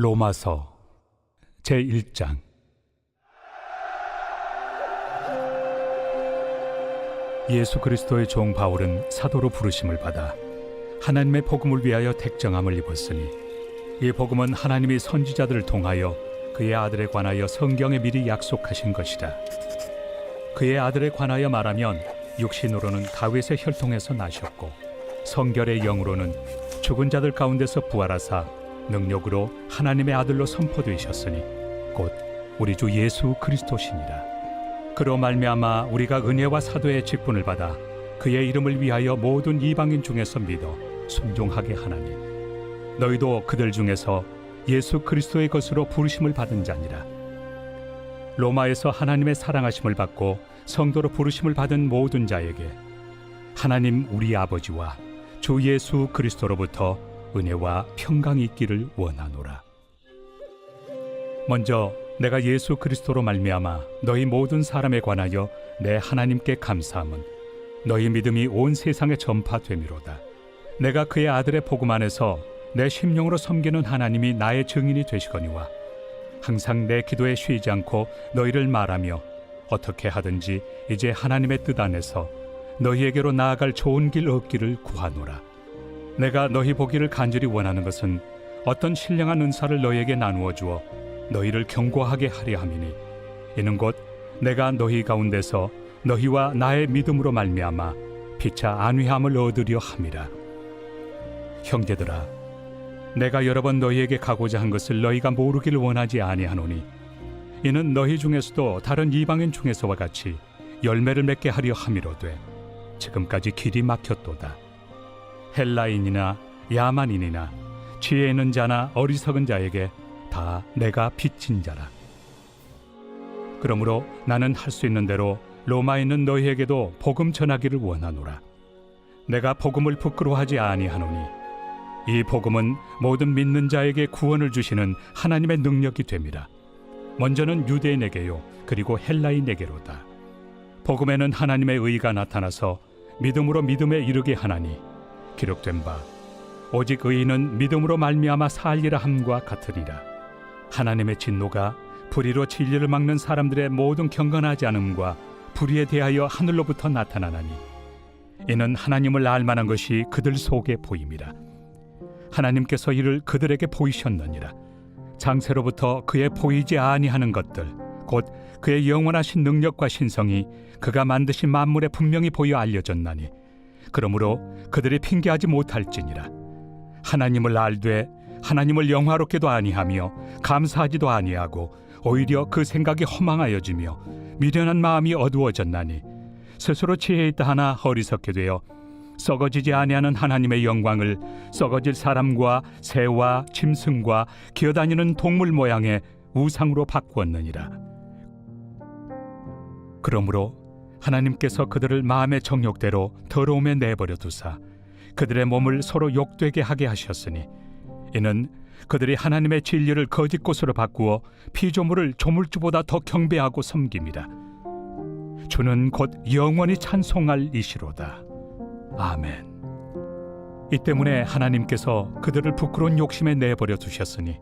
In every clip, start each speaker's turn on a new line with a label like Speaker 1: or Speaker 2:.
Speaker 1: 로마서 제1장. 예수 그리스도의 종 바울은 사도로 부르심을 받아 하나님의 복음을 위하여 택정함을 입었으니, 이 복음은 하나님이 선지자들을 통하여 그의 아들에 관하여 성경에 미리 약속하신 것이라. 그의 아들에 관하여 말하면 육신으로는 다윗의 혈통에서 나셨고, 성결의 영으로는 죽은 자들 가운데서 부활하사 능력으로 하나님의 아들로 선포되셨으니 곧 우리 주 예수 그리스도시니라. 그로 말미암아 우리가 은혜와 사도의 직분을 받아 그의 이름을 위하여 모든 이방인 중에서 믿어 순종하게 하나니, 너희도 그들 중에서 예수 그리스도의 것으로 부르심을 받은 자니라. 로마에서 하나님의 사랑하심을 받고 성도로 부르심을 받은 모든 자에게 하나님 우리 아버지와 주 예수 그리스도로부터 은혜와 평강이 있기를 원하노라. 먼저 내가 예수 그리스도로 말미암아 너희 모든 사람에 관하여 내 하나님께 감사함은 너희 믿음이 온 세상에 전파됨이로다. 내가 그의 아들의 복음 안에서 내 심령으로 섬기는 하나님이 나의 증인이 되시거니와, 항상 내 기도에 쉬지 않고 너희를 말하며 어떻게 하든지 이제 하나님의 뜻 안에서 너희에게로 나아갈 좋은 길 얻기를 구하노라. 내가 너희 보기를 간절히 원하는 것은 어떤 신령한 은사를 너희에게 나누어 주어 너희를 경고하게 하려 함이니, 이는 곧 내가 너희 가운데서 너희와 나의 믿음으로 말미암아 피차 안위함을 얻으려 함이라. 형제들아, 내가 여러 번 너희에게 가고자 한 것을 너희가 모르기를 원하지 아니하노니, 이는 너희 중에서도 다른 이방인 중에서와 같이 열매를 맺게 하려 함이로되 지금까지 길이 막혔도다. 헬라인이나 야만인이나 지혜 있는 자나 어리석은 자에게 다 내가 빚진 자라. 그러므로 나는 할 수 있는 대로 로마에 있는 너희에게도 복음 전하기를 원하노라. 내가 복음을 부끄러워하지 아니하노니, 이 복음은 모든 믿는 자에게 구원을 주시는 하나님의 능력이 됨이라. 먼저는 유대인에게요, 그리고 헬라인에게로다. 복음에는 하나님의 의가 나타나서 믿음으로 믿음에 이르게 하나니, 기록된 바 오직 의인은 믿음으로 말미암아 살리라 함과 같으리라. 하나님의 진노가 불의로 진리를 막는 사람들의 모든 경건하지 않음과 불의에 대하여 하늘로부터 나타나나니, 이는 하나님을 알 만한 것이 그들 속에 보임이라. 하나님께서 이를 그들에게 보이셨느니라. 장세로부터 그의 보이지 아니하는 것들, 곧 그의 영원하신 능력과 신성이 그가 만드신 만물에 분명히 보여 알려졌나니, 그러므로 그들이 핑계하지 못할지니라. 하나님을 알되 하나님을 영화롭게도 아니하며 감사하지도 아니하고 오히려 그 생각이 허망하여지며 미련한 마음이 어두워졌나니, 스스로 지혜 있다 하나 어리석게 되어 썩어지지 아니하는 하나님의 영광을 썩어질 사람과 새와 짐승과 기어다니는 동물 모양의 우상으로 바꾸었느니라. 그러므로 하나님께서 그들을 마음의 정욕대로 더러움에 내버려 두사 그들의 몸을 서로 욕되게 하게 하셨으니, 이는 그들이 하나님의 진리를 거짓 것으로 바꾸어 피조물을 조물주보다 더 경배하고 섬김이라. 주는 곧 영원히 찬송할 이시로다. 아멘. 이 때문에 하나님께서 그들을 부끄러운 욕심에 내버려 두셨으니,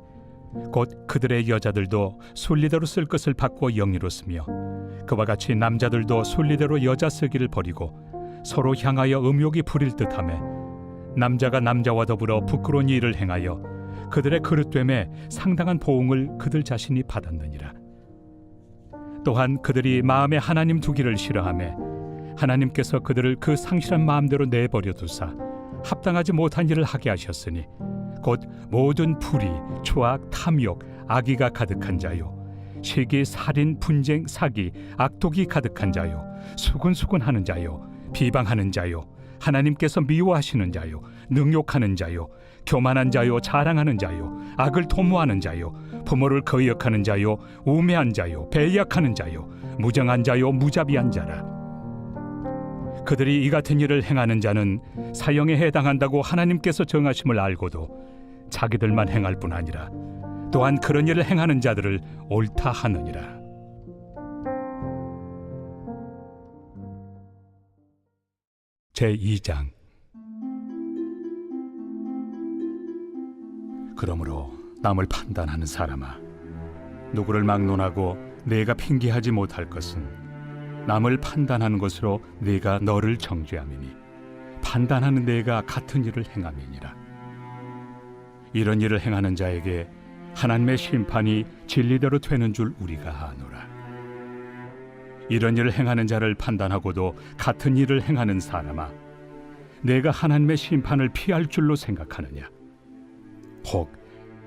Speaker 1: 곧 그들의 여자들도 순리대로 쓸 것을 바꾸어 영리로 쓰며, 그와 같이 남자들도 순리대로 여자 쓰기를 버리고 서로 향하여 음욕이 부릴 듯하며, 남자가 남자와 더불어 부끄러운 일을 행하여 그들의 그릇됨에 상당한 보응을 그들 자신이 받았느니라. 또한 그들이 마음에 하나님 두기를 싫어하며 하나님께서 그들을 그 상실한 마음대로 내버려 두사 합당하지 못한 일을 하게 하셨으니, 곧 모든 불의, 추악, 탐욕, 악의가 가득한 자요, 시기, 살인, 분쟁, 사기, 악독이 가득한 자요, 수군수군하는 자요, 비방하는 자요, 하나님께서 미워하시는 자요, 능욕하는 자요, 교만한 자요, 자랑하는 자요, 악을 도모하는 자요, 부모를 거역하는 자요, 우매한 자요, 배약하는 자요, 무정한 자요, 무자비한 자라. 그들이 이 같은 일을 행하는 자는 사형에 해당한다고 하나님께서 정하심을 알고도 자기들만 행할 뿐 아니라 또한 그런 일을 행하는 자들을 옳다 하느니라. 제2장. 그러므로 남을 판단하는 사람아, 누구를 막론하고 내가 핑계하지 못할 것은 남을 판단하는 것으로 내가 너를 정죄함이니 판단하는 내가 같은 일을 행함이니라. 이런 일을 행하는 자에게 하나님의 심판이 진리대로 되는 줄 우리가 아노라. 이런 일을 행하는 자를 판단하고도 같은 일을 행하는 사람아, 내가 하나님의 심판을 피할 줄로 생각하느냐? 혹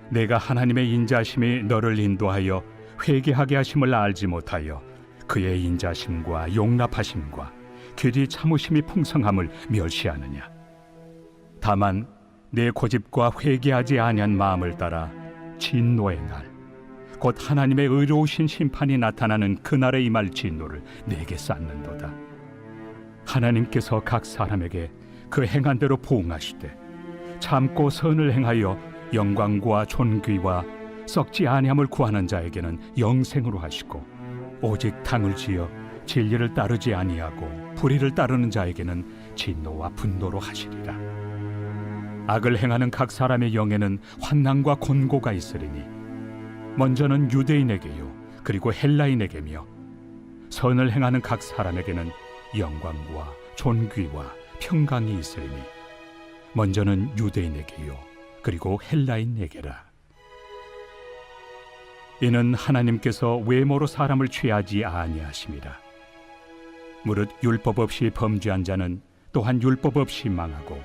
Speaker 1: 내가 하나님의 인자심이 너를 인도하여 회개하게 하심을 알지 못하여 그의 인자심과 용납하심과 길이 참으심이 풍성함을 멸시하느냐? 다만 내 고집과 회개하지 아니한 마음을 따라 진노의 날, 곧 하나님의 의로우신 심판이 나타나는 그날에 임할 진노를 내게 쌓는도다. 하나님께서 각 사람에게 그 행한 대로 보응하시되 참고 선을 행하여 영광과 존귀와 썩지 아니함을 구하는 자에게는 영생으로 하시고, 오직 당을 지어 진리를 따르지 아니하고 불의를 따르는 자에게는 진노와 분노로 하시리라. 악을 행하는 각 사람의 영에는 환난과 곤고가 있으리니 먼저는 유대인에게요 그리고 헬라인에게며, 선을 행하는 각 사람에게는 영광과 존귀와 평강이 있으리니 먼저는 유대인에게요 그리고 헬라인에게라. 이는 하나님께서 외모로 사람을 취하지 아니하심이라. 무릇 율법 없이 범죄한 자는 또한 율법 없이 망하고,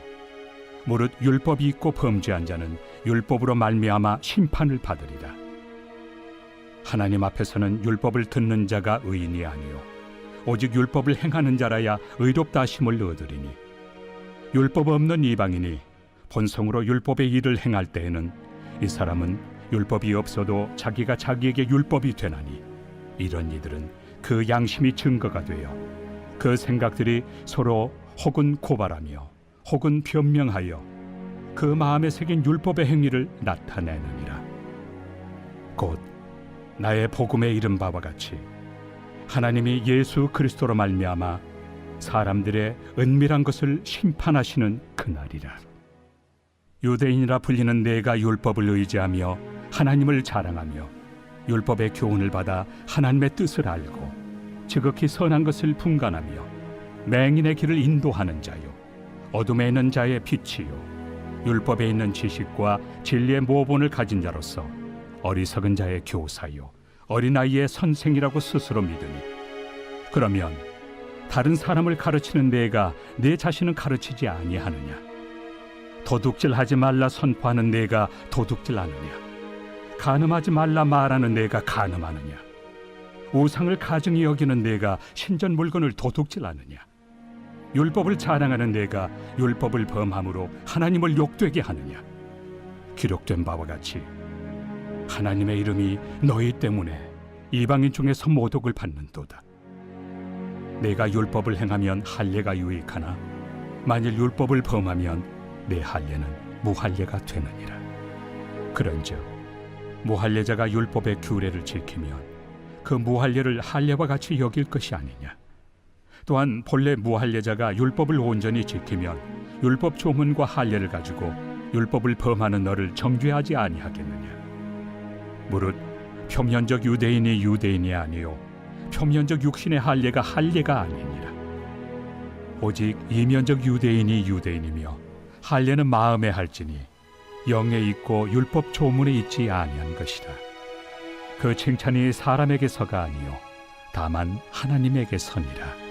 Speaker 1: 무릇 율법이 있고 범죄한 자는 율법으로 말미암아 심판을 받으리라. 하나님 앞에서는 율법을 듣는 자가 의인이 아니요 오직 율법을 행하는 자라야 의롭다 하심을 얻으리니, 율법 없는 이방인이 본성으로 율법의 일을 행할 때에는 이 사람은 율법이 없어도 자기가 자기에게 율법이 되나니, 이런 이들은 그 양심이 증거가 되어 그 생각들이 서로 혹은 고발하며 혹은 변명하여 그 마음에 새긴 율법의 행위를 나타내느니라. 곧 나의 복음에 이른 바와 같이 하나님이 예수 그리스도로 말미암아 사람들의 은밀한 것을 심판하시는 그날이라. 유대인이라 불리는 내가 율법을 의지하며 하나님을 자랑하며 율법의 교훈을 받아 하나님의 뜻을 알고 지극히 선한 것을 분간하며 맹인의 길을 인도하는 자요 어둠에 있는 자의 빛이요 율법에 있는 지식과 진리의 모본을 가진 자로서 어리석은 자의 교사요 어린아이의 선생이라고 스스로 믿으니, 그러면 다른 사람을 가르치는 내가 내 자신은 가르치지 아니하느냐? 도둑질하지 말라 선포하는 내가 도둑질하느냐? 간음하지 말라 말하는 내가 간음하느냐? 우상을 가증히 여기는 내가 신전 물건을 도둑질하느냐? 율법을 자랑하는 내가 율법을 범함으로 하나님을 욕되게 하느냐? 기록된 바와 같이 하나님의 이름이 너희 때문에 이방인 중에서 모독을 받는도다. 내가 율법을 행하면 할례가 유익하나 만일 율법을 범하면 내 할례는 무할례가 되느니라. 그런즉 무할례자가 율법의 규례를 지키면 그 무할례를 할례와 같이 여길 것이 아니냐? 또한 본래 무할례자가 율법을 온전히 지키면 율법 조문과 할례를 가지고 율법을 범하는 너를 정죄하지 아니하겠느냐? 무릇 표면적 유대인이 유대인이 아니요 표면적 육신의 할례가 할례가 아니니라. 오직 이면적 유대인이 유대인이며 할례는 마음에 할지니 영에 있고 율법 조문에 있지 아니한 것이라. 그 칭찬이 사람에게서가 아니요 다만 하나님에게서니라.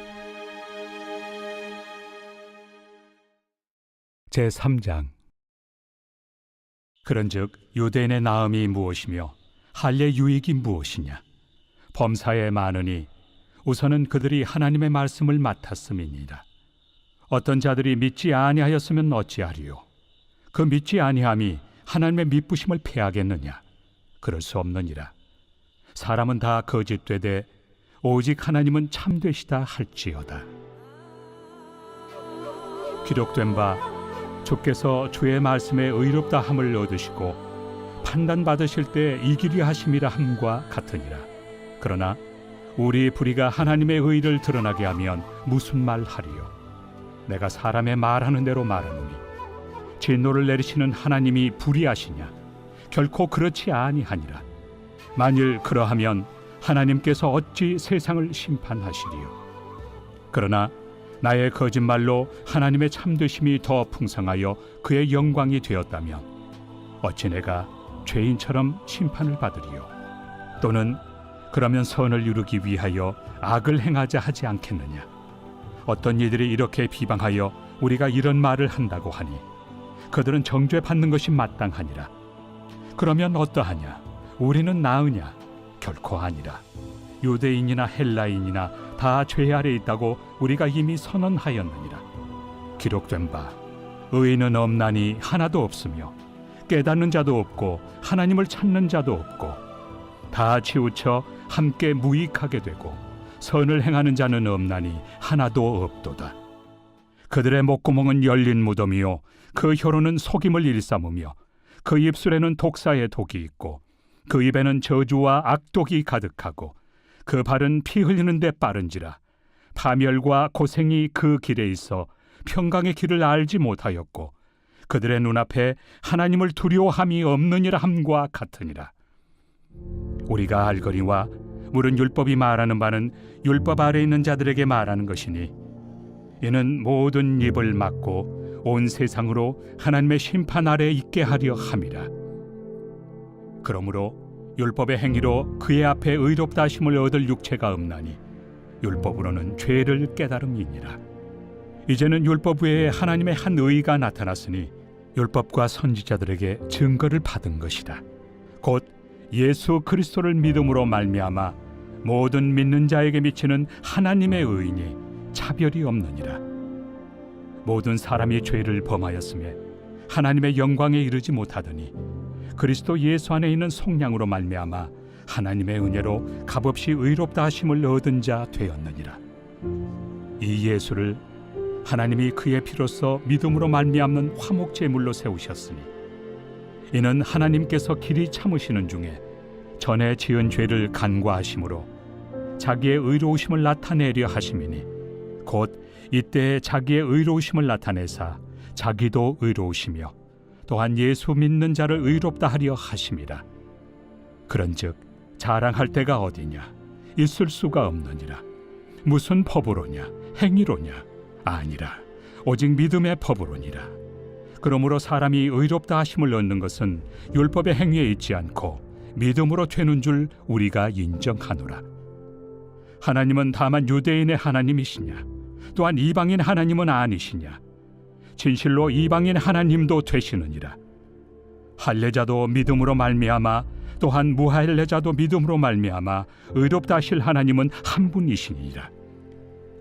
Speaker 1: 제3장. 그런즉 유대인의 나음이 무엇이며 할례 유익이 무엇이냐? 범사에 많으니 우선은 그들이 하나님의 말씀을 맡았음이니라. 어떤 자들이 믿지 아니하였으면 어찌하리요? 그 믿지 아니함이 하나님의 미쁘심을 패하겠느냐? 그럴 수 없느니라. 사람은 다 거짓되되 오직 하나님은 참되시다 할지어다. 기록된 바 주께서 주의 말씀에 의롭다 함을 얻으시고 판단받으실 때 이기려 하심이라 함과 같으니라. 그러나 우리 불의가 하나님의 의를 드러나게 하면 무슨 말 하리요? 내가 사람의 말하는 대로 말하노니 진노를 내리시는 하나님이 불의하시냐? 결코 그렇지 아니하니라. 만일 그러하면 하나님께서 어찌 세상을 심판하시리요? 그러나 나의 거짓말로 하나님의 참되심이 더 풍성하여 그의 영광이 되었다면 어찌 내가 죄인처럼 심판을 받으리요? 또는 그러면 선을 이루기 위하여 악을 행하자 하지 않겠느냐? 어떤 이들이 이렇게 비방하여 우리가 이런 말을 한다고 하니 그들은 정죄받는 것이 마땅하니라. 그러면 어떠하냐? 우리는 나으냐? 결코 아니라. 유대인이나 헬라인이나 다 죄 아래 있다고 우리가 이미 선언하였느니라. 기록된 바 의인은 없나니 하나도 없으며 깨닫는 자도 없고 하나님을 찾는 자도 없고 다 치우쳐 함께 무익하게 되고 선을 행하는 자는 없나니 하나도 없도다. 그들의 목구멍은 열린 무덤이요 그 혀로는 속임을 일삼으며 그 입술에는 독사의 독이 있고 그 입에는 저주와 악독이 가득하고 그 발은 피 흘리는 데 빠른지라. 파멸과 고생이 그 길에 있어 평강의 길을 알지 못하였고 그들의 눈앞에 하나님을 두려워함이 없느니라 함과 같으니라. 우리가 알거니와 물은 율법이 말하는 바는 율법 아래 있는 자들에게 말하는 것이니 이는 모든 입을 막고 온 세상으로 하나님의 심판 아래 있게 하려 함이라. 그러므로 율법의 행위로 그의 앞에 의롭다 하심을 얻을 육체가 없나니 율법으로는 죄를 깨달음이니라. 이제는 율법 외에 하나님의 한 의가 나타났으니 율법과 선지자들에게 증거를 받은 것이다. 곧 예수 그리스도를 믿음으로 말미암아 모든 믿는 자에게 미치는 하나님의 의인이 차별이 없느니라. 모든 사람이 죄를 범하였음에 하나님의 영광에 이르지 못하더니 그리스도 예수 안에 있는 속량으로 말미암아 하나님의 은혜로 값없이 의롭다 하심을 얻은 자 되었느니라. 이 예수를 하나님이 그의 피로써 믿음으로 말미암는 화목 제물로 세우셨으니 이는 하나님께서 길이 참으시는 중에 전에 지은 죄를 간과하심으로 자기의 의로우심을 나타내려 하심이니 곧 이때에 자기의 의로우심을 나타내사 자기도 의로우시며 또한 예수 믿는 자를 의롭다 하려 하심이라. 그런즉 자랑할 데가 어디냐? 있을 수가 없느니라. 무슨 법으로냐? 행위로냐? 아니라 오직 믿음의 법으로니라. 그러므로 사람이 의롭다 하심을 얻는 것은 율법의 행위에 있지 않고 믿음으로 되는 줄 우리가 인정하노라. 하나님은 다만 유대인의 하나님이시냐? 또한 이방인 하나님은 아니시냐? 진실로 이방인 하나님도 되시느니라. 할례자도 믿음으로 말미암아 또한 무할례자도 믿음으로 말미암아 의롭다 하실 하나님은 한 분이시니라.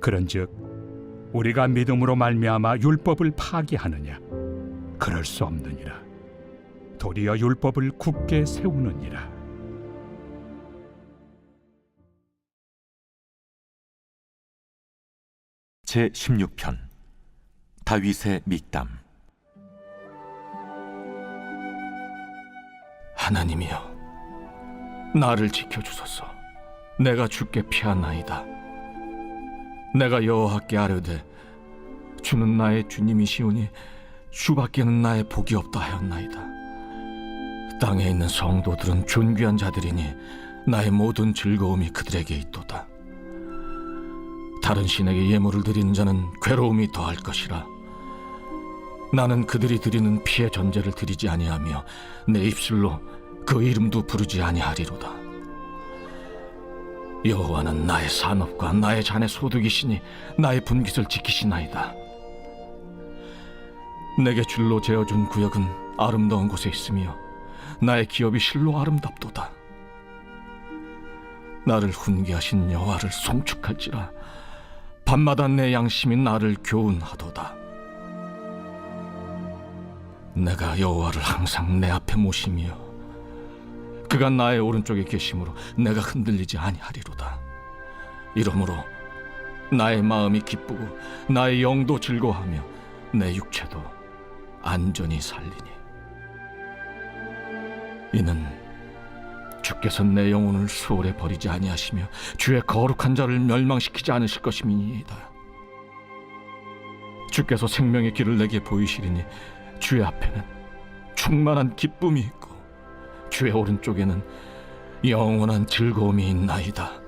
Speaker 1: 그런즉 우리가 믿음으로 말미암아 율법을 파기하느냐? 그럴 수 없느니라. 도리어 율법을 굳게 세우느니라.
Speaker 2: 제16편 다윗의 믹담.
Speaker 3: 하나님이여, 나를 지켜주소서. 내가 주께 피하나이다. 내가 여호와께 아뢰되 주는 나의 주님이시오니 주밖에는 나의 복이 없다 하였나이다. 땅에 있는 성도들은 존귀한 자들이니 나의 모든 즐거움이 그들에게 있도다. 다른 신에게 예물을 드리는 자는 괴로움이 더할 것이라. 나는 그들이 드리는 피의 전제를 드리지 아니하며 내 입술로 그 이름도 부르지 아니하리로다. 여호와는 나의 산업과 나의 잔의 소득이시니 나의 분깃을 지키시나이다. 내게 줄로 재어준 구역은 아름다운 곳에 있으며 나의 기업이 실로 아름답도다. 나를 훈계하신 여호와를 송축할지라. 밤마다 내 양심이 나를 교훈하도다. 내가 여호와를 항상 내 앞에 모시며 그가 나의 오른쪽에 계심으로 내가 흔들리지 아니하리로다. 이러므로 나의 마음이 기쁘고 나의 영도 즐거워하며 내 육체도 안전히 살리니 이는 주께서 내 영혼을 수월에 버리지 아니하시며 주의 거룩한 자를 멸망시키지 않으실 것임이니이다. 주께서 생명의 길을 내게 보이시리니 주의 앞에는 충만한 기쁨이 있고 주의 오른쪽에는 영원한 즐거움이 있나이다.